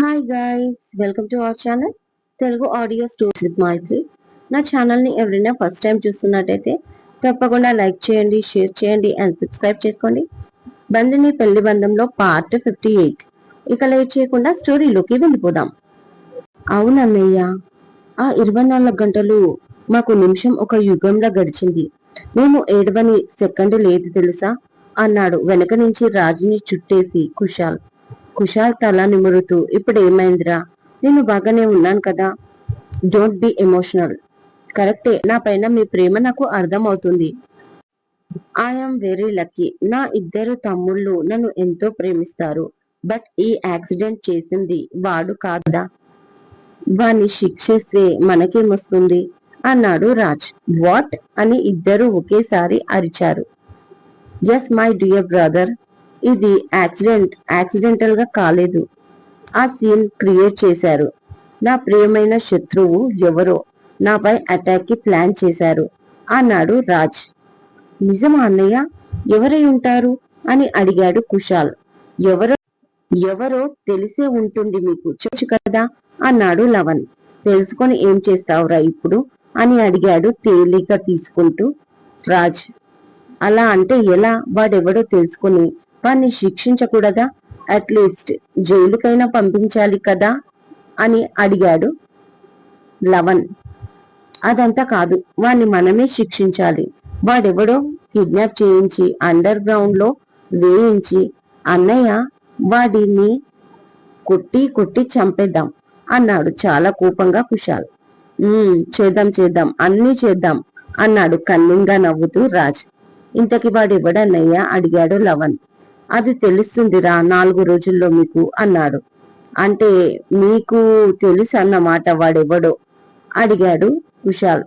Hi guys, welcome to our channel Telugu audio stories with Maithri. నా ఛానల్ని ఎవరైనా ఫస్ట్ టైం చూస్తున్నట్టయితే తప్పకుండా లైక్ చేయండి, షేర్ చేయండి అండ్ సబ్స్క్రైబ్ చేసుకోండి. బందిని పెళ్లి బంధంలో పార్ట్ 58. ఇక లేట్ చేయకుండా స్టోరీలోకి వెళ్ళిపోదాం. అవునన్నయ్య, ఆ 24 గంటలు మాకు నిమిషం ఒక యుగంలా గడిచింది. మేము ఏడవని సెకండ్ లేదు తెలుసా అన్నాడు వెనక నుంచి రాజుని చుట్టేసి కుశాల్. కుశాల్ తల నిమురుతూ, ఇప్పుడు ఏమైందిరా? నేను బాగానే ఉన్నాను కదా. Don't be emotional. కరెక్టే, నా పైన మీ ప్రేమ నాకు అర్థం అవుతుంది. I'm very lucky. నా ఇద్దరు తమ్ముళ్ళు నన్ను ఎంతో ప్రేమిస్తారు. బట్ ఈ యాక్సిడెంట్ చేసింది వాడు కాదా? వాణ్ణి శిక్షిస్తే మనకేమొస్తుంది అన్నాడు రాజ్. వాట్ అని ఇద్దరు ఒకేసారి అరిచారు. ఎస్ మై డియర్ బ్రదర్, ఇది యాక్సిడెంటల్ గా కాలేదు. ఆ సీన్ క్రియేట్ చేశారు. నా ప్రియమైన శత్రువు ఎవరో నాపై అటాక్ కి ప్లాన్ చేశారు అన్నాడు రాజ్. నిజమా అన్నయ్య? ఎవరై ఉంటారు అని అడిగాడు కుశాల్. ఎవరో తెలిసే ఉంటుంది మీకు, చెప్పు కదా అన్నాడు లవన్. తెలుసుకొని ఏం చేస్తావురా ఇప్పుడు అని అడిగాడు తేలిక తీసుకుంటూ రాజ్. అలా అంటే ఎలా? వాడెవడో తెలుసుకుని వాణ్ణి శిక్షించకూడదా? అట్లీస్ట్ జైలుకైనా పంపించాలి కదా అని అడిగాడు లవన్. అదంతా కాదు, వాణ్ణి మనమే శిక్షించాలి. వాడెవడో కిడ్నాప్ చేయించి అండర్ గ్రౌండ్ లో వేయించి అన్నయ్య వాడిని కొట్టి కొట్టి చంపేద్దాం అన్నాడు చాలా కోపంగా కుశాల్. చేద్దాం అన్నీ చేద్దాం అన్నాడు కన్నింగా నవ్వుతూ రాజ్. ఇంతకి వాడెవడన్నయ్యా అడిగాడు లవన్. అది తెలుస్తుందిరా 4 రోజుల్లో మీకు అన్నాడు. అంటే మీకు తెలుసు అన్నమాట వాడెవడో అడిగాడు కుశాల్.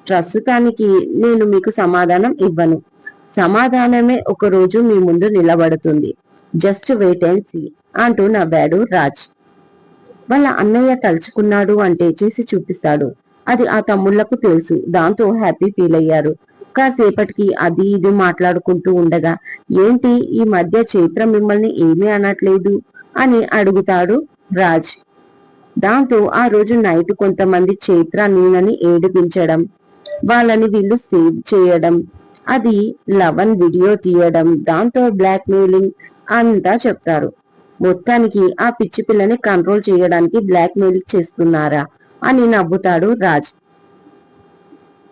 ప్రస్తుతానికి నేను మీకు సమాధానం ఇవ్వను. సమాధానమే ఒక రోజు మీ ముందు నిలబడుతుంది. జస్ట్ వెయిట్ అండ్ సీ అంటూ నవ్వాడు రాజ్. వాళ్ళ అన్నయ్య తలుచుకున్నాడు అంటే చేసి చూపిస్తాడు. అది ఆ తమ్ముళ్లకు తెలుసు. దాంతో హ్యాపీ ఫీల్ అయ్యారు. కాసేపటికి అది ఇది మాట్లాడుకుంటూ ఉండగా, ఏంటి ఈ మధ్య చైత్ర మిమ్మల్ని ఏమీ అనట్లేదు అని అడుగుతాడు రాజ్. దాంతో ఆ రోజు నైట్ కొంతమంది చైత్ర నీనని ఏడిపించడం, వాళ్ళని వీళ్ళు సేవ్ చేయడం, అది లవన్ వీడియో తీయడం, దాంతో బ్లాక్ మెయిలింగ్ అంతా చెప్తారు. మొత్తానికి ఆ పిచ్చి పిల్లని కంట్రోల్ చేయడానికి బ్లాక్ మెయిల్ చేస్తున్నారా అని నవ్వుతాడు రాజ్.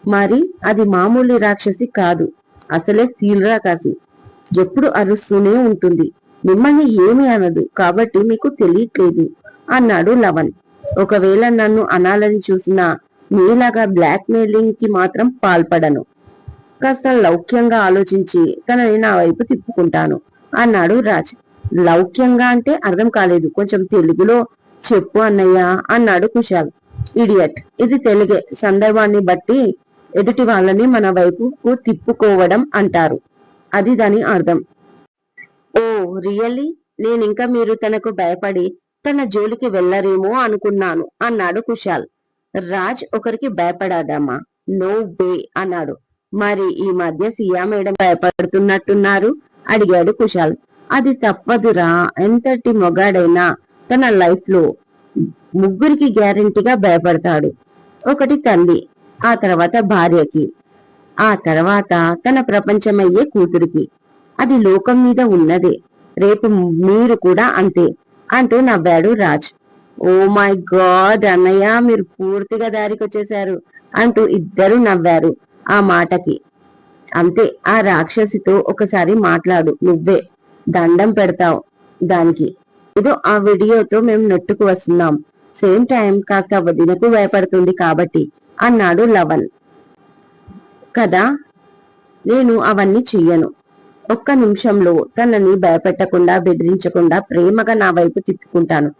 మరి అది మామూలు రాక్షసి కాదు, అసలే సీల్ రాకాసి. ఎప్పుడు అరుస్తూనే ఉంటుంది. మిమ్మల్ని ఏమీ అనదు కాబట్టి మీకు తెలియట్లేదు అన్నాడు లవన్. ఒకవేళ నన్ను అనాలని చూసినా మీలాగా బ్లాక్ మెయిలింగ్ కి మాత్రం పాల్పడను. కాస్త లౌక్యంగా ఆలోచించి తనని నా వైపు తిప్పుకుంటాను అన్నాడు రాజ్. లౌక్యంగా అంటే అర్థం కాలేదు, కొంచెం తెలుగులో చెప్పు అన్నయ్య అన్నాడు కుశాల్. ఇడియట్, ఇది తెలుగే. సందర్భాన్ని బట్టి ఎదుటి వాళ్ళని మన వైపుకు తిప్పుకోవడం అంటారు. అది దాని అర్థం. ఓ రియల్లీ? నేనింకా మీరు తనకు భయపడి తన జోలికి వెళ్లరేమో అనుకున్నాను అన్నాడు కుశాల్. రాజ్ ఒకరికి భయపడాదమ్మా? నో వే అన్నాడు. మరి ఈ మధ్య సియా మేడం భయపడుతున్నట్టున్నారు అడిగాడు కుశాల్. అది తప్పదురా, ఎంతటి మొగాడైనా తన లైఫ్ లో ముగ్గురికి గ్యారెంటీగా భయపడతాడు. ఒకటి తల్లి, ఆ తర్వాత భార్యకి, ఆ తర్వాత తన ప్రపంచమయ్యే కూతురికి. అది లోకం మీద ఉన్నదే. రేపు మీరు కూడా అంతే అంటూ నవ్వాడు రాజ్. ఓ మై గాడ్ అన్నయ్య, మీరు పూర్తిగా దారికొచ్చేశారు అంటూ ఇద్దరు నవ్వారు ఆ మాటకి. అంతే, ఆ రాక్షసితో ఒకసారి మాట్లాడు, నువ్వే దండం పెడతావు దానికి. ఏదో ఆ వీడియోతో మేము నెట్టుకు వస్తున్నాం. సేమ్ టైం కాస్త వదినకు భయపడుతుంది కాబట్టి అన్నాడు లవన్. కదా, నేను అవన్నీ చెయ్యను. ఒక్క నిమిషంలో తనని భయపెట్టకుండా బెదిరించకుండా ప్రేమగా నా వైపు తిప్పుకుంటాను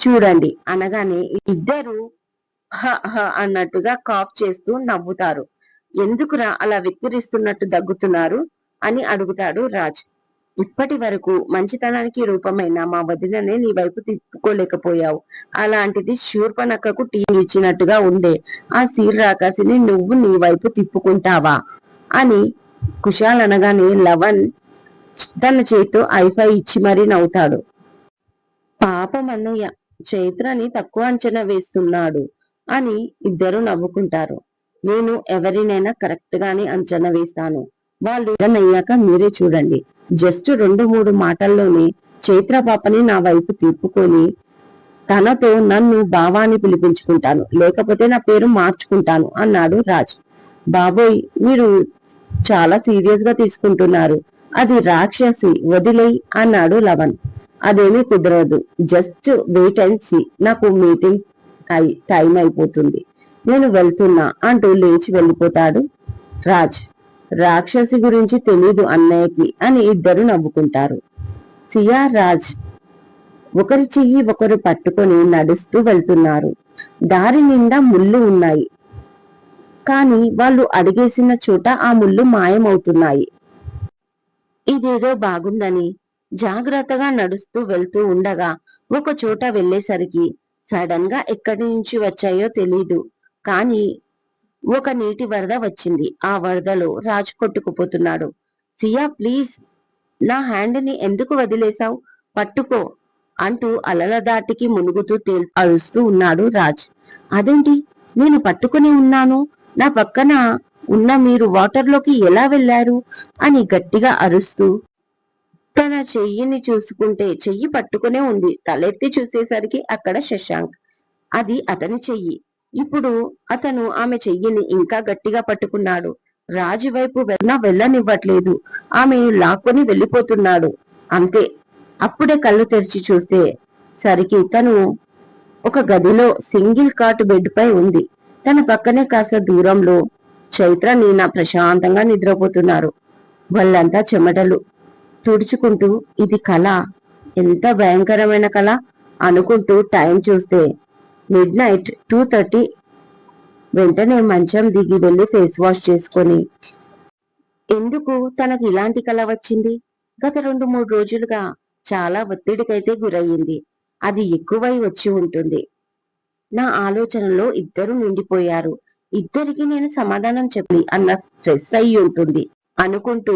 చూడండి అనగానే ఇద్దరు హ హ అన్నట్టుగా కాఫ్ చేస్తూ నవ్వుతారు. ఎందుకురా అలా వెక్కిరిస్తున్నట్టు దగ్గుతున్నారు అని అడుగుతాడు రాజ్. ఇప్పటి వరకు మంచితనానికి రూపమైన మా వదిననే నీ వైపు తిప్పుకోలేకపోయావు. అలాంటిది శూర్పణఖకు టీం ఇచ్చినట్టుగా ఉండే ఆ సీల్ రాకాసిని నువ్వు నీ వైపు తిప్పుకుంటావా అని కుశాల్ అనగానే లవన్ తన చేతితో ఐఫై ఇచ్చి మరీ నవ్వుతాడు. పాపం అన్నయ్య, చైత్రని తక్కువ అంచనా వేస్తున్నాడు అని ఇద్దరు నవ్వుకుంటారు. నేను ఎవరినైనా కరెక్ట్ గానే అంచనా వేస్తాను. వాళ్ళు అయ్యాక మీరే చూడండి. జస్ట్ 2-3 మాటల్లోనే చైత్ర పాపని నా వైపు తిప్పుకొని తనతో నన్ను బావాని పిలిపించుకుంటాను, లేకపోతే నా పేరు మార్చుకుంటాను అన్నాడు రాజ్. బాబోయ్, మీరు చాలా సీరియస్ గా తీసుకుంటున్నారు. అది రాక్షసి, వదిలేయ్ అన్నాడు లవన్. అదేమీ కుదరదు, జస్ట్ వెయిట్ అండ్ సీ. నాకు మీటింగ్ టైం అయిపోతుంది, నేను వెళ్తున్నా అంటూ లేచి వెళ్ళిపోతాడు రాజ్. రాక్షసి గురించి తెలీదు అన్నయ్యకి అని ఇద్దరు నవ్వుకుంటారు. సియా, రాజ్ ఒకరి చెయ్యి ఒకరు పట్టుకొని నడుస్తూ వెళ్తున్నారు. దారి నిండా ముళ్ళు ఉన్నాయి, కానీ వాళ్ళు అడిగేసిన చోట ఆ ముళ్ళు మాయమవుతున్నాయి. ఇదేదో బాగుందని జాగ్రత్తగా నడుస్తూ వెళ్తూ ఉండగా ఒక చోట వెళ్లేసరికి సడన్ గా ఎక్కడి నుంచి వచ్చాయో తెలీదు, కానీ ఒక నీటి వరద వచ్చింది. ఆ వరదలో రాజు కొట్టుకుపోతున్నాడు. సియా, ప్లీజ్ నా హ్యాండ్ ని ఎందుకు వదిలేశావు, పట్టుకో అంటూ అలల దాటికి మునుగుతూ అరుస్తూ ఉన్నాడు రాజ్. అదేంటి, నేను పట్టుకుని ఉన్నాను, నా పక్కన ఉన్న మీరు వాటర్లోకి ఎలా వెళ్లారు అని గట్టిగా అరుస్తూ తన చెయ్యిని చూసుకుంటే చెయ్యి పట్టుకునే ఉంది. తలెత్తి చూసేసరికి అక్కడ శశాంక్. అది అతని చెయ్యి. ఇప్పుడు అతను ఆమె చెయ్యిని ఇంకా గట్టిగా పట్టుకున్నాడు. రాజు వైపు వెళ్ళనివ్వట్లేదు. ఆమె లాక్కొని వెళ్ళిపోతున్నాడు. అంతే, అప్పుడే కళ్ళు తెరిచి చూస్తే సరికి తను ఒక గదిలో సింగిల్ కాట్ బెడ్ పై ఉంది. తన పక్కనే కాస్త దూరంలో చైత్ర, నీనా ప్రశాంతంగా నిద్రపోతున్నారు. వాళ్ళంతా చెమటలు తుడుచుకుంటూ ఇది కళ, ఎంత భయంకరమైన కళ అనుకుంటూ టైం చూస్తే మిడ్-నైట్ 2:30. వెంటనే మంచం దిగి వెళ్లి ఫేస్ వాష్ చేసుకొని ఎందుకు తనకు ఇలాంటి కళ వచ్చింది? గత 2-3 రోజులుగా చాలా ఒత్తిడికైతే గురయ్యింది. అది ఎక్కువై వచ్చి ఉంటుంది. నా ఆలోచనలో ఇద్దరు నిండిపోయారు. ఇద్దరికి నేను సమాధానం చెప్పాలి అన్న స్ట్రెస్ అయి ఉంటుంది అనుకుంటూ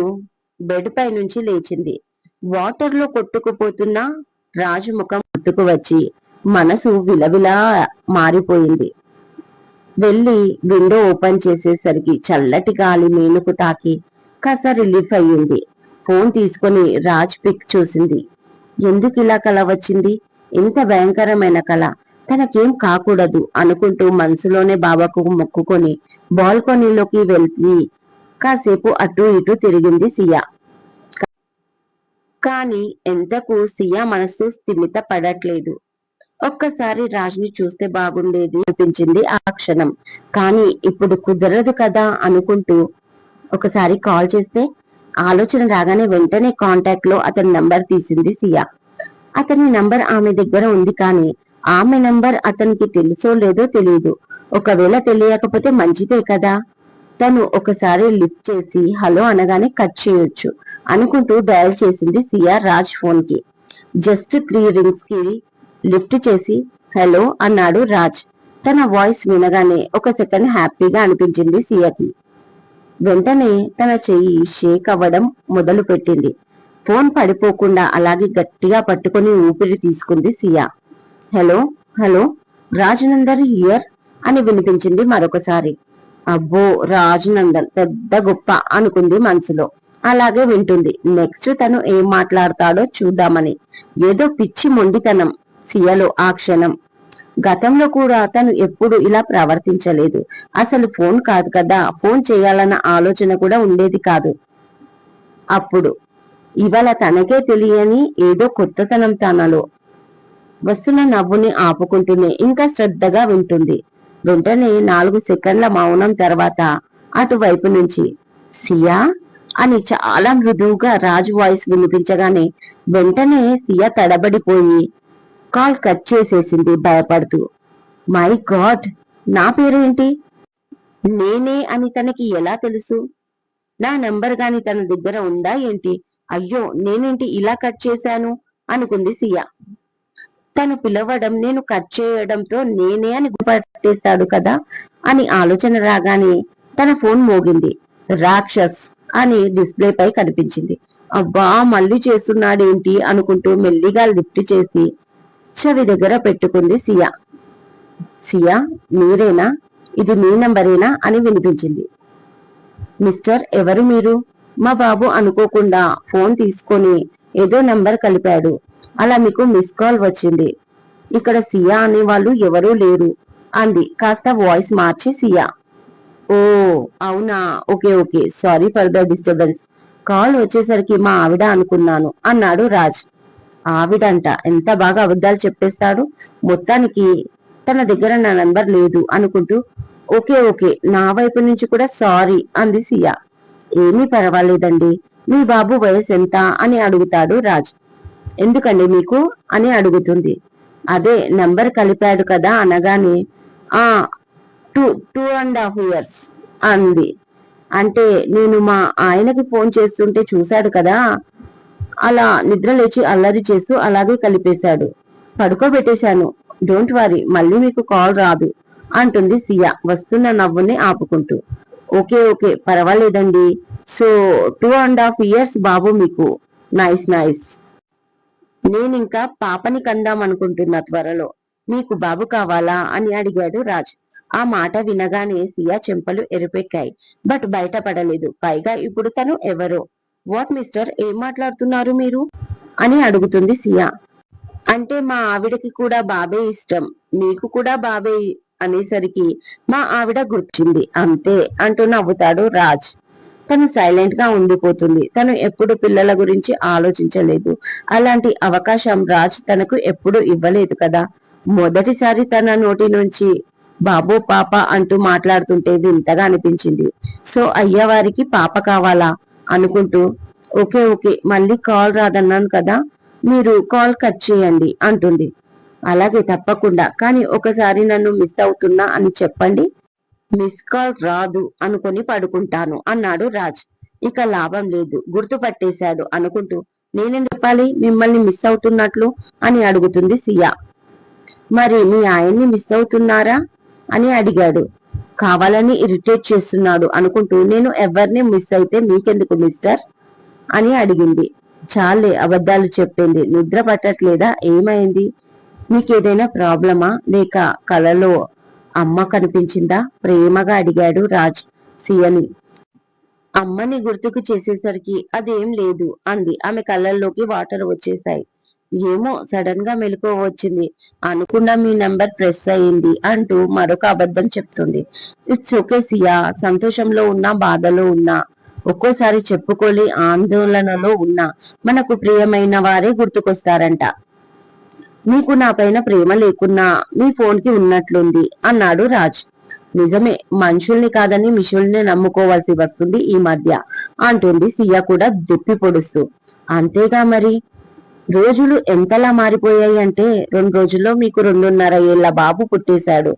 బెడ్ పై నుంచి లేచింది. వాటర్ లో కొట్టుకుపోతున్న రాజు ముఖం గుర్తుకు వచ్చి మనసు విలవిలా మారిపోయింది. వెళ్లి విండో ఓపెన్ చేసేసరికి చల్లటి గాలి మేనుకు తాకి కాస్త రిలీఫ్ అయ్యింది. ఫోన్ తీసుకుని రాజ్ పిక్ చూసింది. ఎందుకు ఇలా కల వచ్చింది? ఇంత భయంకరమైన కళ తనకేం కాకూడదు అనుకుంటూ మనసులోనే బాబాకు మొక్కుకొని బాల్కనీలోకి వెళ్ళి కాసేపు అటు ఇటు తిరిగింది సియా. కానీ ఎంతకు సియా మనసు స్థిమిత పడట్లేదు. ఒక్కసారి రాజ్ని చూస్తే బాగుండేది అనిపించింది ఆ క్షణం. కానీ ఇప్పుడు కుదరదు కదా అనుకుంటూ ఒకసారి కాల్ చేస్తే ఆలోచన రాగానే వెంటనే కాంటాక్ట్ లో అతని నంబర్ తీసింది సియా. అతని నంబర్ ఆమె దగ్గర ఉంది, కానీ ఆమె నంబర్ అతనికి తెలుసో లేదో తెలియదు. ఒకవేళ తెలియకపోతే మంచిదే కదా. తను ఒకసారి లిఫ్ట్ చేసి హలో అనగానే కట్ చేయొచ్చు అనుకుంటూ డయల్ చేసింది సియా రాజ్ ఫోన్ కి. జస్ట్ 3 రింగ్స్ కి లిఫ్ట్ చేసి హలో అన్నాడు రాజ్. తన వాయిస్ వినగానే ఒక సెకండ్ హ్యాపీగా అనిపించింది సియాకి. వెంటనే తన చెయ్యి షేక్ అవ్వడం మొదలు పెట్టింది. ఫోన్ పడిపోకుండా అలాగే గట్టిగా పట్టుకుని ఊపిరి తీసుకుంది సియా. హలో హలో, రాజనందర్ హియర్ అని వినిపించింది మరొకసారి. అబ్బో, రాజనందన్ పెద్ద గొప్ప అనుకుంది మనసులో. అలాగే వింటుంది. నెక్స్ట్ తను ఏం మాట్లాడతాడో చూద్దామని. ఏదో పిచ్చి మొండితనం సియలో ఆ క్షణం. గతంలో కూడా తను ఎప్పుడు ఇలా ప్రవర్తించలేదు. అసలు ఫోన్ కాదు కదా, ఫోన్ చేయాలన్న ఆలోచన కూడా ఉండేది కాదు అప్పుడు. ఇవాళ తనకే తెలియని ఏదో కొత్తతనం తనలో. వస్తున్న నవ్వుని ఆపుకుంటూనే ఇంకా శ్రద్ధగా వింటుంది. వెంటనే 4 సెకండ్ల మౌనం తర్వాత అటువైపు నుంచి సియా అని చాలా మృదువుగా రాజు వాయిస్ వినిపించగానే వెంటనే సియా తడబడిపోయి కాల్ కట్ చేసేసింది భయపడుతూ. మై గాడ్, నా పేరేంటి? నేనే అని తనకి ఎలా తెలుసు? నా నంబర్ గాని తన దగ్గర ఉందా ఏంటి? అయ్యో, నేనేంటి ఇలా కట్ చేశాను అనుకుంది సియా. తను పిలవడం, నేను కట్ చేయడంతో నేనే అని గుర్తుపట్టేస్తాడు కదా అని ఆలోచన రాగానే తన ఫోన్ మోగింది. రాక్షస్ అని డిస్ప్లే పై కనిపించింది. అబ్బా, మళ్ళీ చేస్తున్నాడేంటి అనుకుంటూ మెల్లిగా లిఫ్ట్ చేసి చెవి దగ్గర పెట్టుకుంది సియా. సియా, మీరేనా? ఇది మీ నంబరేనా అని వినిపించింది. మిస్టర్, ఎవరు మీరు? మా బాబు అనుకోకుండా ఫోన్ తీసుకొని ఏదో నంబర్ కలిపాడు, అలా మీకు మిస్ కాల్ వచ్చింది. ఇక్కడ సియా అనే వాళ్ళు ఎవరూ లేరు అంది కాస్త వాయిస్ మార్చి సియా. ఓ అవునా, okay okay, sorry for the disturbance. Call వచ్చేసరికి మా ఆవిడ అనుకున్నాను అన్నాడు రాజ్. ఆవిడంట ఎంత బాగా అబద్ధాలు చెప్పేస్తాడు. మొత్తానికి తన దగ్గర నా నంబర్ లేదు అనుకుంటూ ఓకే ఓకే, నా వైపు నుంచి కూడా సారీ అంది సియా. ఏమీ పర్వాలేదండి. మీ బాబు వయసు ఎంత అని అడుగుతాడు రాజ్. ఎందుకండి మీకు అని అడుగుతుంది. అదే నంబర్ కలిపాడు కదా అనగానే ఆ టూ 2.5 years అంది. అంటే నేను మా ఆయనకి ఫోన్ చేస్తుంటే చూశాడు కదా, అలా నిద్ర లేచి అల్లరి చేస్తూ అలాగే కలిపేశాడు. పడుకోబెట్టేశాను. డోంట్ వరీ, మళ్ళీ మీకు కాల్ రాదు అంటుంది సియా వస్తున్న నవ్వుని ఆపుకుంటూ. ఓకే ఓకే, పర్వాలేదండి. సో 2.5 years బాబు మీకు. Nice nice. నేనింకా పాపని కందాం అనుకుంటున్నా త్వరలో. మీకు బాబు కావాలా అని అడిగాడు రాజ్. ఆ మాట వినగానే సియా చెంపలు ఎరుపెక్కాయి. బట్ బయటపడలేదు. పైగా ఇప్పుడు తను ఎవరో. వాట్ మిస్టర్, ఏం మాట్లాడుతున్నారు మీరు అని అడుగుతుంది సియా. అంటే మా ఆవిడకి కూడా బాబే ఇష్టం, మీకు కూడా బాబే అనేసరికి మా ఆవిడ గుర్తింది అంతే అంటూ నవ్వుతాడు రాజ్. తను సైలెంట్ గా ఉండిపోతుంది. తను ఎప్పుడు పిల్లల గురించి ఆలోచించలేదు. అలాంటి అవకాశం రాజ్ తనకు ఎప్పుడు ఇవ్వలేదు కదా. మొదటిసారి తన నోటి నుంచి బాబు పాప అంటూ మాట్లాడుతుంటే వింతగా అనిపించింది. సో అయ్యవారికి పాప కావాలా అనుకుంటూ ఓకే ఓకే, మళ్ళీ కాల్ రాదన్నాను కదా, మీరు కాల్ కట్ చేయండి అంటుంది. అలాగే తప్పకుండా, కానీ ఒకసారి నన్ను మిస్ అవుతున్నా అని చెప్పండి. మిస్ కాల్ రాదు అనుకుని పడుకుంటాను అన్నాడు రాజ్. ఇక లాభం లేదు, గుర్తుపట్టేశాడు అనుకుంటూ నేనేం చెప్పాలి మిమ్మల్ని మిస్ అవుతున్నట్లు అని అడుగుతుంది సియా. మరి మీ ఆయన్ని మిస్ అవుతున్నారా అని అడిగాడు. కావాలని ఇరిటేట్ చేస్తున్నాడు అనుకుంటూ నేను ఎవరిని మిస్ అయితే మీకెందుకు మిస్టర్ అని అడిగింది. చాలే అబద్ధాలు చెప్పింది. నిద్ర పట్టట్లేదా, ఏమైంది? మీకేదైనా ప్రాబ్లమా, లేక కలలో అమ్మ కనిపించిందా ప్రేమగా అడిగాడు రాజ్ సియని. అమ్మని గుర్తుకు చేసేసరికి అదేం లేదు అంది. ఆమె కళ్ళల్లోకి వాటర్ వచ్చేశాయి. ఏమో సడన్ గా మెలకువ వచ్చింది, అనుకున్నా మీ నెంబర్ ప్రెస్ అయింది అంటూ మరొక అబద్ధం చెప్తుంది. ఇట్స్ ఓకే సియా, సంతోషంలో ఉన్నా బాధలో ఉన్నా ఒక్కోసారి చెప్పుకోలే ఆందోళనలో ఉన్నా మనకు ప్రియమైన వారే గుర్తుకొస్తారంట. మీకు నా పైన ప్రేమ లేకున్నా మీ ఫోన్ కి ఉన్నట్లుంది అన్నాడు రాజ్. నిజమే, మనుషుల్ని కాదని మిషుల్ని నమ్ముకోవాల్సి వస్తుంది ఈ మధ్య అంటుంది సియా కూడా దుప్పి పొడుస్తూ. అంతేగా మరి, రోజులు ఎంతలా మారిపోయాయి అంటే 2 రోజుల్లో మీకు 2.5 ఏళ్ల బాబు పుట్టేశాడు.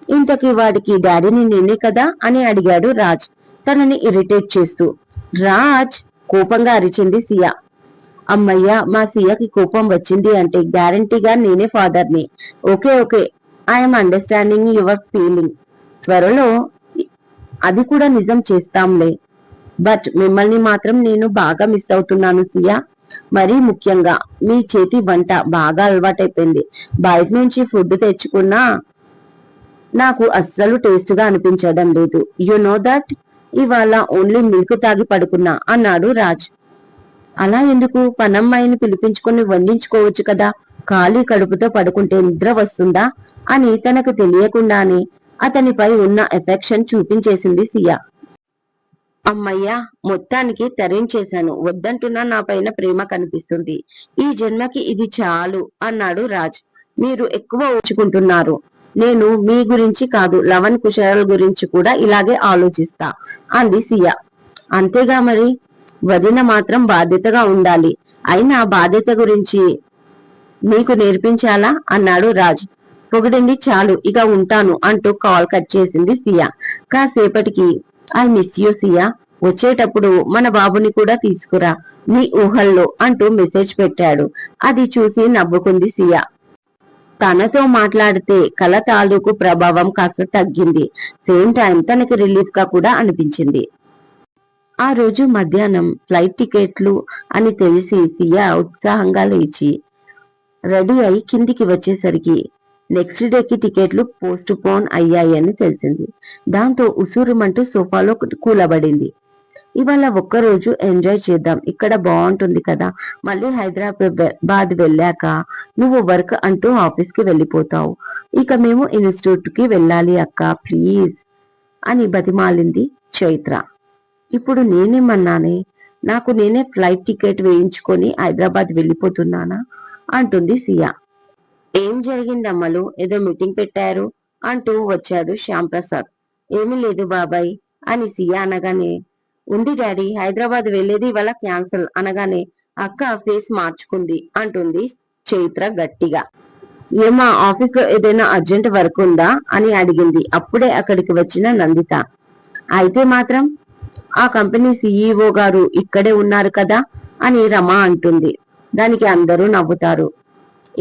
ఇంతకీ వాడికి డాడీని నేనే కదా అని అడిగాడు రాజ్ తనని ఇరిటేట్ చేస్తూ. రాజ్ కోపంగా అరిచింది సియా. అమ్మయ్య, మా సియాకి కోపం వచ్చింది అంటే గ్యారంటీగా నేనే ఫాదర్ని. Okay okay, I'm understanding your feeling. త్వరలో అది కూడా నిజం చేస్తాంలే. బట్ మిమ్మల్ని మాత్రం నేను బాగా మిస్ అవుతున్నాను సియా. మరీ ముఖ్యంగా మీ చేతి వంట బాగా అలవాటైపోయింది. బయట నుంచి ఫుడ్ తెచ్చుకున్నా నాకు అస్సలు టేస్ట్ గా అనిపించడం లేదు. You know that. ఇవాళ ఓన్లీ మిల్క్ తాగి పడుకున్నా అన్నాడు రాజ్. అలా ఎందుకు, పనమ్మాయిని పిలిపించుకొని వండించుకోవచ్చు కదా, ఖాళీ కడుపుతో పడుకుంటే నిద్ర వస్తుందా అని తనకు తెలియకుండానే అతనిపై ఉన్న ఎఫెక్షన్ చూపించేసింది సియా. అమ్మయ్యా, మొత్తానికి తరించేశాను. వద్దంటున్నా నా పైన ప్రేమ కనిపిస్తుంది. ఈ జన్మకి ఇది చాలు అన్నాడు రాజ్. మీరు ఎక్కువ ఊచుకుంటున్నారు. నేను మీ గురించి కాదు, లవన్ కుశల్ గురించి కూడా ఇలాగే ఆలోచిస్తా అంది సియా. అంతేగా మరి, వదిన మాత్రం బాధ్యతగా ఉండాలి. అయినా బాధ్యత గురించి మీకు నేర్పించాలా అన్నాడు రాజ్. పొగిడింది చాలు, ఇక ఉంటాను అంటూ కాల్ కట్ చేసింది సియా. కాసేపటికి ఐ మిస్ యూ సియా, వచ్చేటప్పుడు మన బాబుని కూడా తీసుకురా నీ ఊహల్లో అంటూ మెసేజ్ పెట్టాడు. అది చూసి నవ్వుకుంది సియా. తనతో మాట్లాడితే కల తాలూకు ప్రభావం కాస్త తగ్గింది. సేమ్ టైం తనకి రిలీఫ్ గా కూడా అనిపించింది. ఆ రోజు మధ్యాహ్నం ఫ్లైట్ టికెట్లు అని తెలిసి సియా ఉత్సాహంగా లేచి రెడీ అయి కిందికి వచ్చేసరికి నెక్స్ట్ డేకి టికెట్లు పోస్ట్ పోన్ అయ్యాయని తెలిసింది. దాంతో ఉసూరుమంటూ సోఫాలో కూలబడింది. ఇవాళ ఒక్కరోజు ఎంజాయ్ చేద్దాం, ఇక్కడ బాగుంటుంది కదా, మళ్ళీ హైదరాబాద్ వెళ్ళాక నువ్వు వర్క్ అంటూ ఆఫీస్కి వెళ్ళిపోతావు, ఇక మేము ఇన్స్టిట్యూట్ కి వెళ్ళాలి అక్క ప్లీజ్ అని బతిమాలింది చైత్ర. ఇప్పుడు నేనేమన్నానే, నాకు నేనే ఫ్లైట్ టికెట్ వేయించుకొని హైదరాబాద్ వెళ్ళిపోతున్నానా అంటుంది సియా. ఏం జరిగిందమ్మలు, ఏదో మీటింగ్ పెట్టారు అంటూ వచ్చాడు శ్యామ్ ప్రసాద్. ఏమీ లేదు బాబాయ్ అని సియా అనగానే, ఉంది డాడీ, హైదరాబాద్ వెళ్లేది ఇవాళ క్యాన్సల్ అనగానే అక్క ఫేస్ మార్చుకుంది అంటుంది చైత్ర గట్టిగా. ఏమా ఆఫీస్ లో ఏదైనా అర్జెంట్ వర్క్ ఉందా అని అడిగింది అప్పుడే అక్కడికి వచ్చిన నందిత. అయితే మాత్రం ఆ కంపెనీ సిఇఓ గారు ఇక్కడే ఉన్నారు కదా అని రమ అంటుంది. దానికి అందరూ నవ్వుతారు.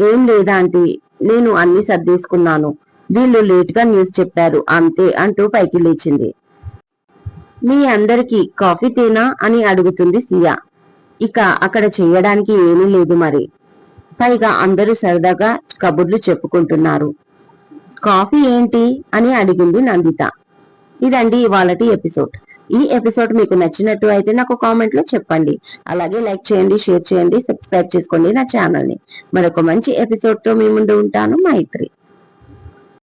ఏం లేదా ఆంటీ, నేను అన్ని సర్దేసుకున్నాను, వీళ్ళు లేట్ గా న్యూస్ చెప్పారు అంతే అంటూ పైకి లేచింది. మీ అందరికి కాఫీ తేనా అని అడుగుతుంది సియా. ఇక అక్కడ చెయ్యడానికి ఏమీ లేదు మరి, పైగా అందరూ సరదాగా కబుర్లు చెప్పుకుంటున్నారు. కాఫీ ఏంటి అని అడిగింది నందిత. ఇదండి ఇవాళటి ఎపిసోడ్. ఈ ఎపిసోడ్ మీకు నచ్చినట్టు అయితే నాకు కామెంట్ లో చెప్పండి. అలాగే లైక్ చేయండి, షేర్ చేయండి, సబ్స్క్రైబ్ చేసుకోండి నా ఛానల్ ని. మరొక మంచి ఎపిసోడ్ తో మీ ముందు ఉంటాను. మైత్రి.